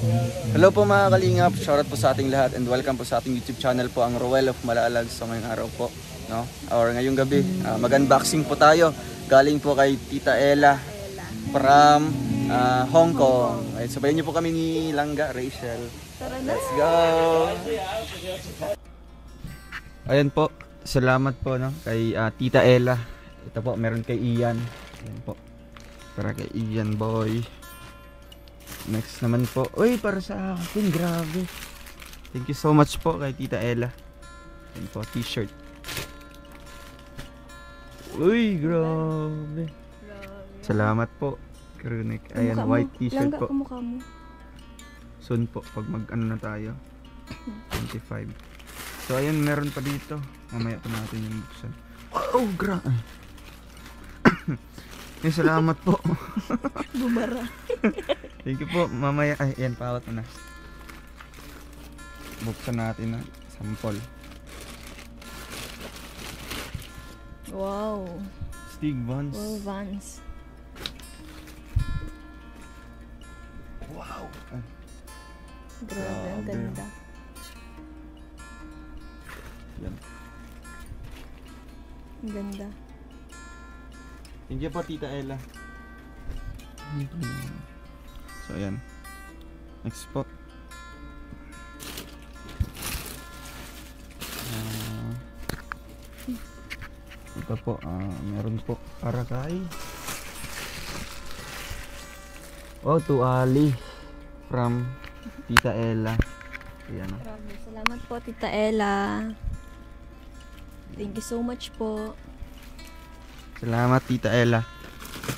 Hello po mga kalingap, shoutout po sa ating lahat and welcome po sa ating YouTube channel po, ang Roel of Malalag. So ngayong araw po, no? Or ngayong gabi, mag-unboxing po tayo. Galing po kay Tita Ella from Hong Kong. Ay, sabayan niyo po kami ni Langga, Rachel. Let's go! Ayan po, salamat po no kay Tita Ella. Ito po, meron kay Ian. Ayan po, para kay Ian boy. Next naman po, uy, para sa akin, grabe. Thank you so much po kay Tita Ella. Ayan po, t-shirt. Uy, grabe. Salamat po, Karunik. Ayan, white t-shirt po. Soon po, pag mag-ano na tayo. 25. So, ayan, meron pa dito. Mamaya pa natin yung buksan. Oh, grabe. Salamat po. Bumara. Thank you po. Mamaya, ay, yan, pawat na. Buksan natin na sample. Wow. Stig Vans. Wow, Vans. Wow. Ay, Grabe, ang ganda. yan. Ang ganda. Thank you po, Tita Ella. So, ayan. Next po. Ito po, meron po para kay to Ali from Tita Ella. Ayan. Grabe, salamat po Tita Ella. Thank you so much po. Salamat Tita Ella.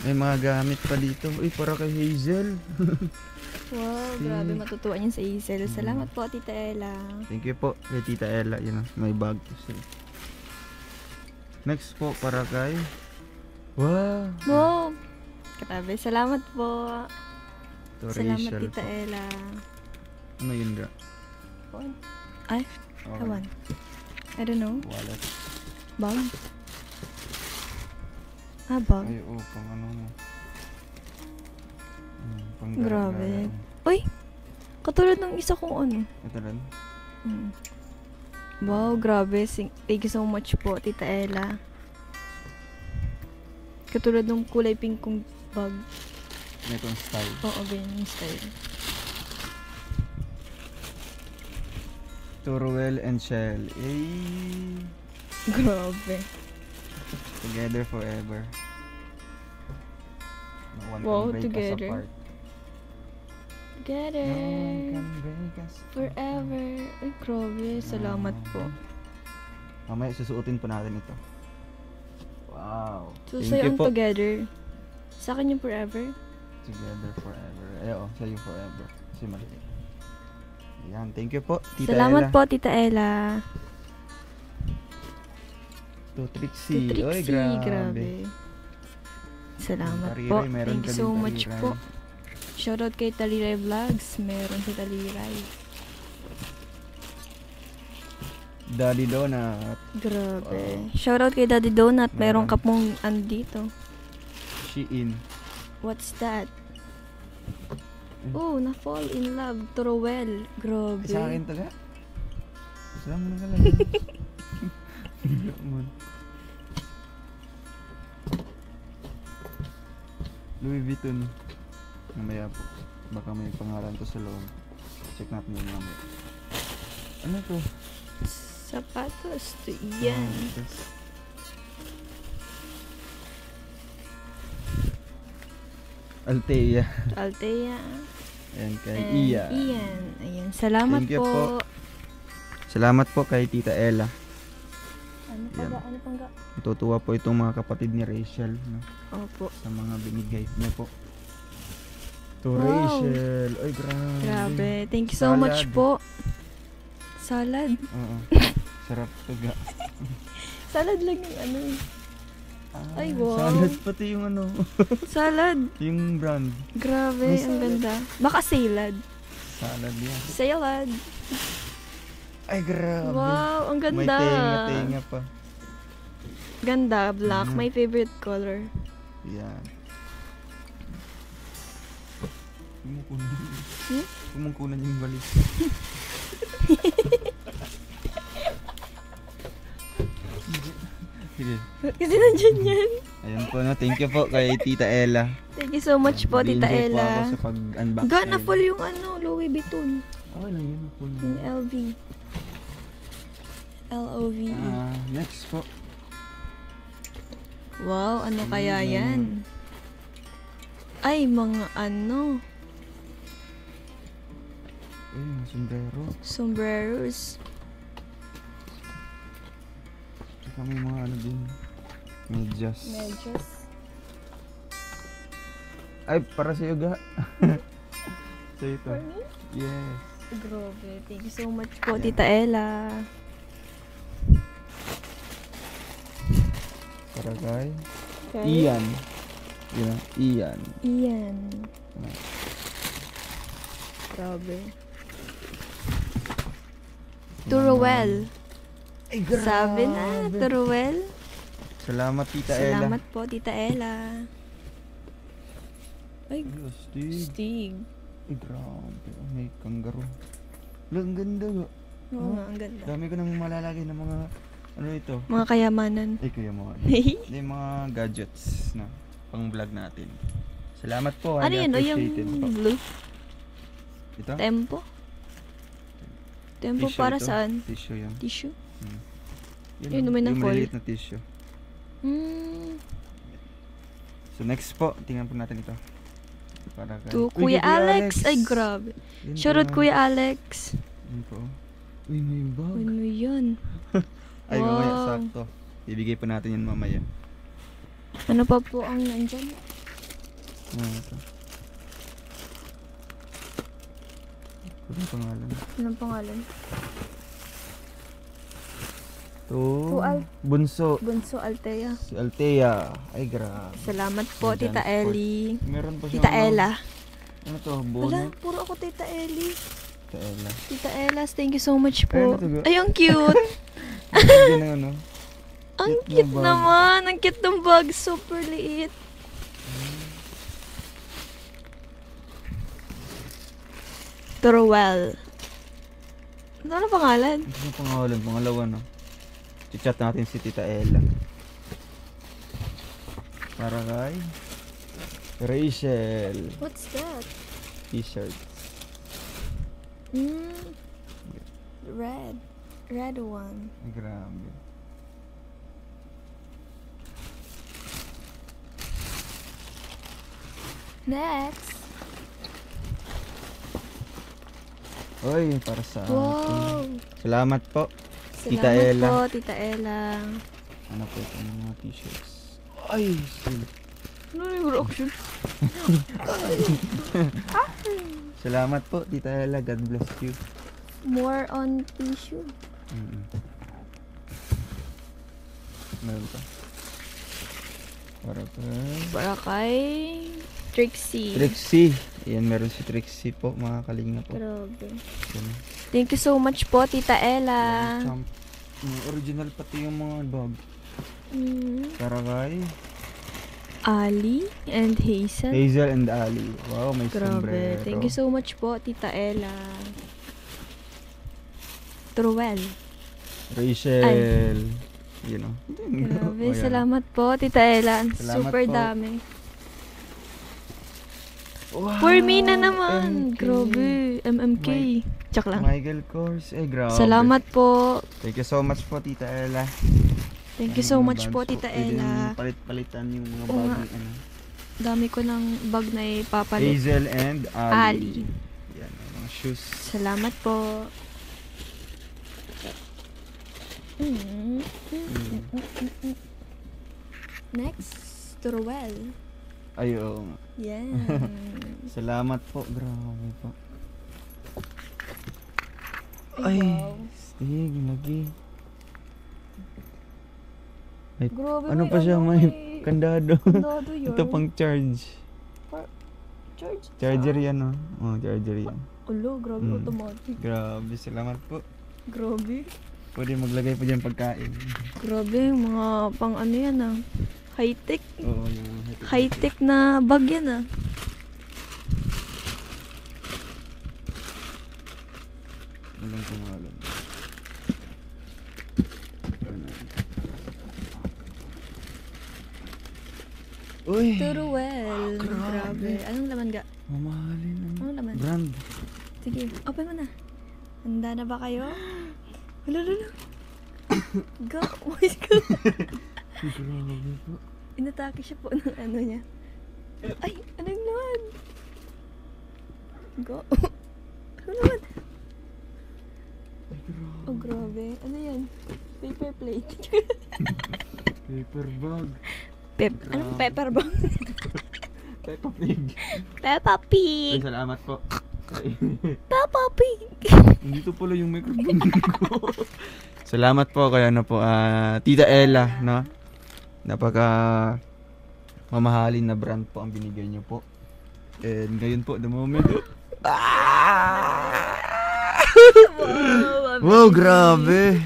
May mga gamit pa dito. Uy, para kay Hazel. Wow, grabe, matutuwa niyan sa Hazel. Salamat po Tita Ella. Thank you po kay Tita Ella. Yan, may bag to sila. Next po para kay wow. Wow. Grabe, salamat po. To Salamat Rachel Tita po. Ella. Ano yun ga? Ay, Okay. ewan. I don't know. Wallet. Bag? Bag. Ay, pang ano mo. Pang Grabe. gara-gara. Uy, katulad ng isa kong ano. Ito rin. Wow, grabe. Thank you so much po, Tita Ella. Katulad ng kulay pink kong bag. Itong style. Oo, ganyan yung style. To Ruel and Shell. Grabe. Together forever. No one Wow, can break together. us apart. Together. No one can break us Forever. Ay, grabe. Salamat po. Mamaya susuotin po natin ito. Wow. So, Thank sa'yo you ang po. together. Sa akin yung forever. Together forever. Ayo, sa'yo forever. Kasi maliit. Ayan, thank you po, Tita Salamat Ella. po, Tita Ella. To Trixie. To Oy, Trixie, grabe. grabe. Salamat Taliray, po. meron Thank you ka so din, much Taliray. po. Shoutout kay Taliray Vlogs. Meron si Taliray. Daddy Donut. Grabe. Shoutout kay Daddy Donut. Meron ka pong andito. Shein. What's that? Oh, na-fall in love. Trowel. Grabe. Sa akin to ga? Saan mo nakalagay? Louis Vuitton. Mamaya po. Baka may pangalan to sa loob. Check natin yung mamaya. Ano to? Sapatos. To yan. Altea. Altea. Ayan kay And Iya. Ian. Ayan. Salamat Thank you po. po. Salamat po kay Tita Ella. Ano pa Yan. ga? Ano pang ga? Natutuwa po itong mga kapatid ni Rachel, no? Opo. Sa mga binigay niya po. To Wow. Rachel. Ay, grabe. Grabe. Thank you so much Salad. po. Salad. Oo. Sarap to ga. Salad lang yung ano. Ay, wow. Salad pati yung ano. Salad. Yung brand. Grabe. May Ang salad. ganda. Baka salad. Salad yan. Salad. Ay, grabe. Wow. Ang May ganda. tenga-tenga pa. Ganda. Black. Mhm. My favorite color. Yan. Yung kuno. Hmm? mong kunan yung walis. Sige. Kasi nandiyan yan. Ayan po, no? Thank you po kay Tita Ella. Thank you so much po, Tita Nag-enjoy po ako Ella. sa pag-unbox. Gana full yung Louis Vuitton. Okay lang yun po. Yung LV. LOVE. Next po. Wow, ano kaya yan? Ay, mga ano. Ay, mga sombrero. Sombreros. Tsaka may mga ano din. Medyas. Medyas. Ay, para sa'yo ga. So ito. For me? Yes. Grabe. Thank you so much po, Tita Ella. Para kay Okay. Ian. Yun, Ian. Iyan. Grabe. Turuel. Ay, Sabi na, Turuel. Salamat, Tita Ella. Salamat po, Tita Ella. Ay, Ay, astig. stig. Ay, grabe. May kangaroo. Ang ganda ga. Oo nga, ang ganda. Dami ko nang malalagay ng mga, ano ito? Mga kayamanan. Ay, kuya mo. Hindi, mga gadgets na pang vlog natin. Salamat po. Ano highly yun? O yung appreciated po. blue? Ito? Tempo? Tempo Tissue para ito. saan? Tissue yan. Tissue? Yun, Yun, naman ng yung foil. maliliit na tissue. So next po, tingnan po natin ito. Para kay... To Uy, Kuya kay Alex. Ay, grabe. Yun Shoutout po. Kuya Alex. Yun po. Uy, may bag. Ano yan? Ay, mamaya, Wow. sakto. Bibigay po natin yan mamaya. Ano pa po ang nandyan? Ito. Ano yung pangalan? Anong pangalan? To Al- Bunso. Bunso Altea. Si Altea. Ay, grabe. Salamat po, Nandyan Tita po. Ellie. Meron pa siya. Tita Ella. Ano to? Wala, Bonnet? puro ako Tita Ellie. Tita Ella. Tita Ella, thank you so much po. Ay, ano to, ga? Ay, ang cute. Hindi na ano. Ang Cute na cute bag. naman. Ang cute ng bag. Super liit. Torwell. Ano pangalan? Ano yung pangalan? Pangalawa, no? I-chat natin si Tita Ella. Para kay Rachel. What's that? T-shirt. Red. Red one. Ay, grabe. Next. Oy, para sa akin. Wow. Salamat po. Tita Salamat Ella. po, Tita Ella. Ano po ito mga t-shirts? Ay, Ano yung reaction? salamat po, Tita Ella. God bless you. More on tissue. Meron pa. Para kay Trixie. Trixie. Ayan, meron si Trixie po, mga kalinga po. Grabe. Yan. Thank you so much po, Tita Ella. Champ. Original pati yung mga bag. Para kay Ali and Hazel. Hazel and Ali. Wow, may Grabe. sombrero. Thank you so much po, Tita Ella. Truel. Rachel. You know. Grabe. Ayan. Salamat po, Tita Ella. Salamat Super po. dami. Wow, For me na naman. MK. Grabe. MMK. Tsak lang. Michael Kors. Eh, grabe. Salamat po. Thank you so much po, Tita Ella. Thank you so Mga much bags po, Tita Pwede Ella. palit-palitan yung mga Oo bag nga. ni ano. Dami ko ng bag na ipapalit. Hazel and Ali. Ali. Yan, mga shoes. Salamat po. Next, Truel. Ayun. Yan. Salamat po. Grabe po. Ay, Ay, wow. stig, lagi. Ay, Grabe, ano pa siya? May kandado. kandado yun. Ito pang charge. Charge? Charger yan, oh. Oh, charger yan. Ulo, grabe, automatic. Grabe, salamat po. Grabe. Pwede maglagay po dyan pagkain. Grabe, mga pang ano yan ah. High-tech. Oo, yung mga High-tech na bag yan ah. Walang pangalan. Uy! Turuel. Grabe. Anong laman ga? Mamahalin ang Anong laman? brand. Sige, open mo na. Handa na ba kayo? Hala. Go. Oh my God. Grabe po. Inatake siya po ng ano niya. Ay, anong naman? Go. Ano naman? Ay, grabe. Oh, grabe. Ano yan? Paper plate. Paper bag. Anong pepper ba? Peppa Pig. Peppa Ay, Pig! salamat po. Ay, Peppa Pig! Dito pala yung microphone ko. Salamat po kaya na po Tita Ella, no? Napaka mamahalin na brand po ang binigay niyo po. And ngayon po, the moment. Wow, grabe.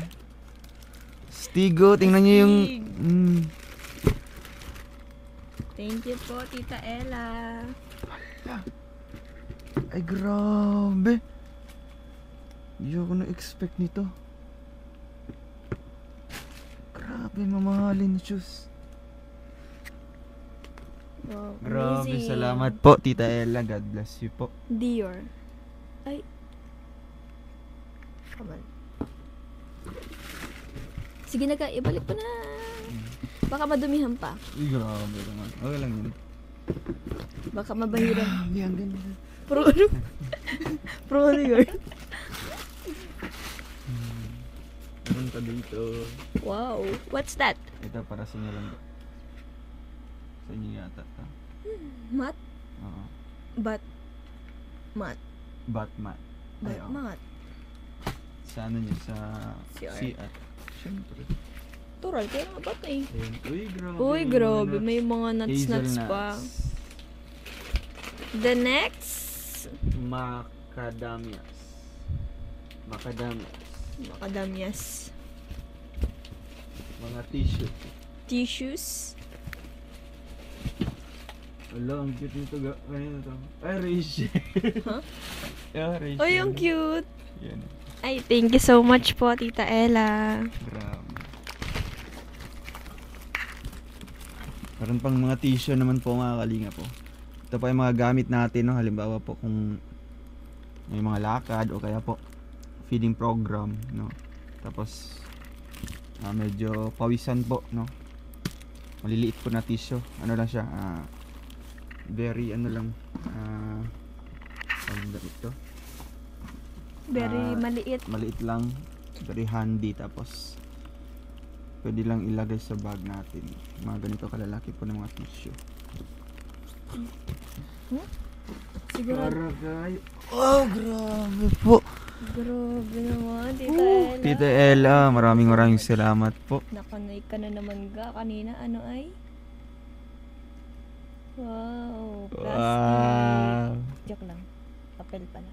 Stigo, tingnan niyo yung Thank you po, Tita Ella. Ay, grabe. Hindi ako na-expect nito. Grabe, mamahalin na shoes. Wow, Grabe, amazing. salamat po, Tita Ella. God bless you po. Dior. Ay. Come on. Sige na ka, ibalik mo na. Baka madumihan pa. Uy, grabe naman. Okay lang yun. Baka mabahiran. Grabe, ang ganda. Pro ano? Pro ano yun? Meron ka dito. Wow. What's that? Ito para sa inyo lang. Sa inyo yata. Mat? Oo. Bat? Mat? Batman. Ay, Bat? oo. Mat? Sa ano niya? Sa CR. CR. Siyempre. Tural, kaya nga bat eh. Ayun. Uy, grabe. Uy, grabe. May mga nuts Hazelnuts. pa. The next? Macadamias. Macadamias. Macadamias. Mga tissue. Tissues. Wala, ang cute nito. Kanina to. Ay, Rachel. Huh? Yeah, Rachel. Ay, ang cute. Yan. Ay, thank you so much po, Tita Ella. Grabe. Meron pang mga tissue naman po mga kalinga po. Ito pa yung mga gamit natin, no? Halimbawa po kung may mga lakad o kaya po feeding program, no? Tapos medyo pawisan po, no? Maliliit po na tissue. Ano lang siya, very ano lang, ano ba ito? Very maliit. Maliit lang, very handy, tapos pwede lang ilagay sa bag natin. Mga ganito kalalaki po ng mga tissue. Sigurado. Karagay. Oh, grabe po. Grabe naman, Tita Ella. Tita Ella, maraming salamat po. Nakanay ka na naman ga. Kanina, ano ay? Wow. Plastic. Wow. Joke lang. Papel pala.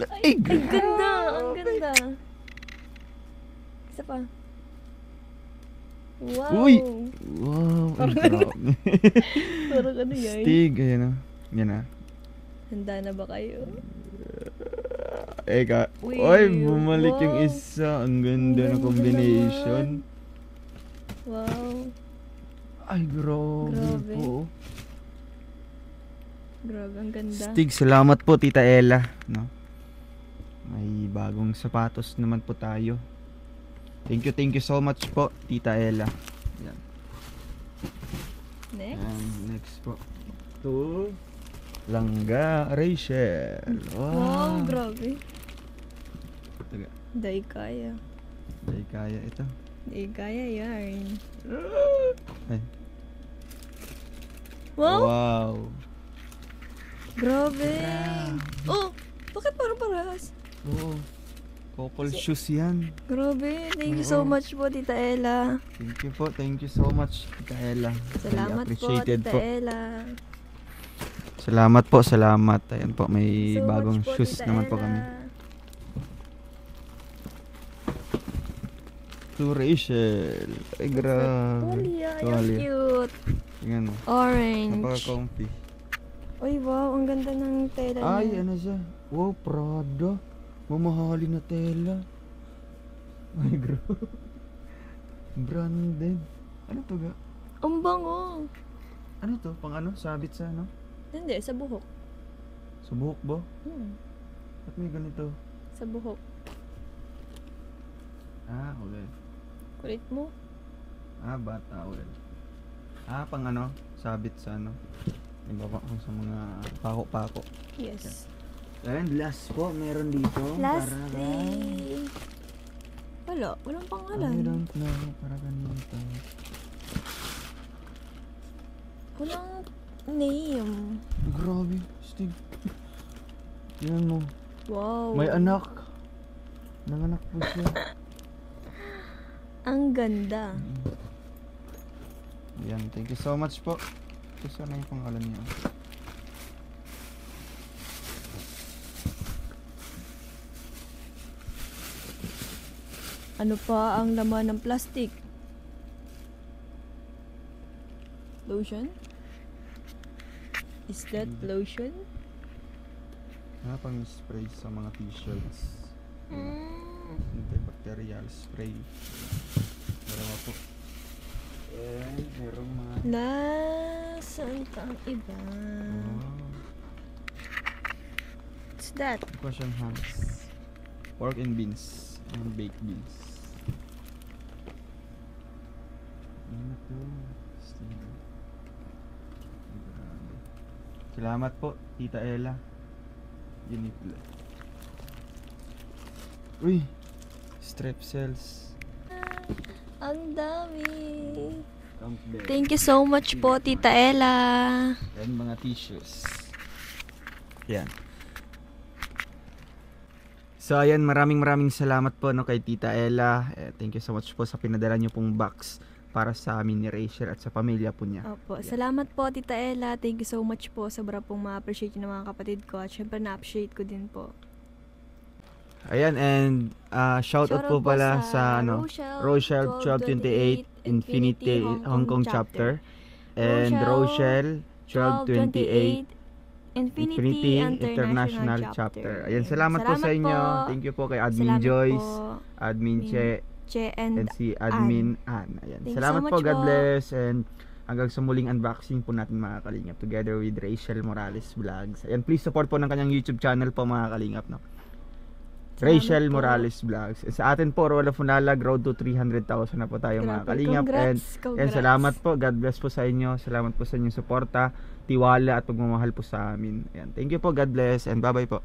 Ay, Ang ganda! Ang ganda! Isa pa. Wow! Uy! Wow, ang grabe. Parang ano yan? Stig, ayan na. Yan na. Handa na ba kayo? Eka. Uy, Oy, bumalik yung wow. isa. Ang ganda Ang ng ganda combination. Wow! Ay, grabe Grabe. po. Grabe, ang ganda. Stig, salamat po Tita Ella, no? May bagong sapatos naman po tayo. Thank you so much po Tita Ella. Yan. Next. And next po. To Langga Rachel. Wow, grabe. Taga. Day kaya. Ay, kaya ito. Day kaya yarn. Ay. Wow! Wow. Grabe! Oh! Bakit parang parehas? Oo. Couple shoes yan. Grabe! Thank you so Oo. much po, Tita Ella. Thank you so much Tita Ella. Salamat Really po, appreciated Tita po. Ella. Salamat po, salamat. Ayan po, may So bagong much po, shoes Tita naman po Ella. kami. To Rachel. Ay, grabe. Tuwalya, yung Tuwalya. cute. Tingnan mo. Orange. Napaka-comfy. Uy, wow, ang ganda ng tela niya. Ay, ano siya? Wow, Prada. Mamahalin na tela. Ay, bro. Branded. Ano to ga? Ang bango. Ano to? Pang ano? Sabit sa ano? Hindi, sa buhok. Sa buhok ba? Ba't may ganito? Sa buhok. Ah, okay. Kulit mo. Ah, bat towel. Ah, pang ano? Sabit sa ano? Ibaba ko sa mga pako-pako. Yes. And last po, meron dito. Lastly. Wala, walang I pangalan. don't know. Para ganito. Walang name. Grabe, Stig. Tingnan mo. Wow. May anak. Nanganak po siya. Ang ganda. Yan, thank you so much po. Ito sana yung pangalan niya. Ano pa ang laman ng plastic? Lotion? Is that lotion? Ah, pang spray sa mga t-shirts. Antibacterial spray. Dalawa po. And merong mga... Saan pa ang iba? Oh, What's that? question hands. Pork and beans. And baked beans. Ano na to? Stig. Grabe. Salamat po, Tita Ella. Uniqlo. Uy! Strep cells. Ang dami. Count bed. Thank you so much po, Tita Ella. And mga tissues. Yan. So ayan, maraming salamat po no kay Tita Ella. Thank you so much po sa pinadala niyo pong box para sa amin ni Rachel at sa pamilya po niya. Opo, salamat po, Tita Ella. Thank you so much po. Sobra pong ma-appreciate ng mga kapatid ko. At syempre na-appreciate ko din po. Ayan, and shoutout po pala sa ano, Rochelle 1228 Infinity Hong Kong chapter, and Rochelle 1228 Infinity International chapter. Ayan, salamat po sa inyo. Thank you po kay Admin Salamat Joyce, po, Admin Che, and and si Admin Ann. Ayan. Thank you Salamat so po, much God po. bless, and hanggang sa muling unboxing po natin mga kalingap together with Rachel Morales Vlogs. Ayan, please support po ng kanyang YouTube channel po mga kalingap, no? Salamat Rachel po. Morales Vlogs. Sa atin po, Roll of Unalag, road to 300,000 na po tayo mga Grabe, kalingap. And congrats. salamat po. God bless po sa inyo. Salamat po sa inyong suporta, tiwala at pagmamahal po sa amin. Ayan. Thank you po. God bless and bye-bye po.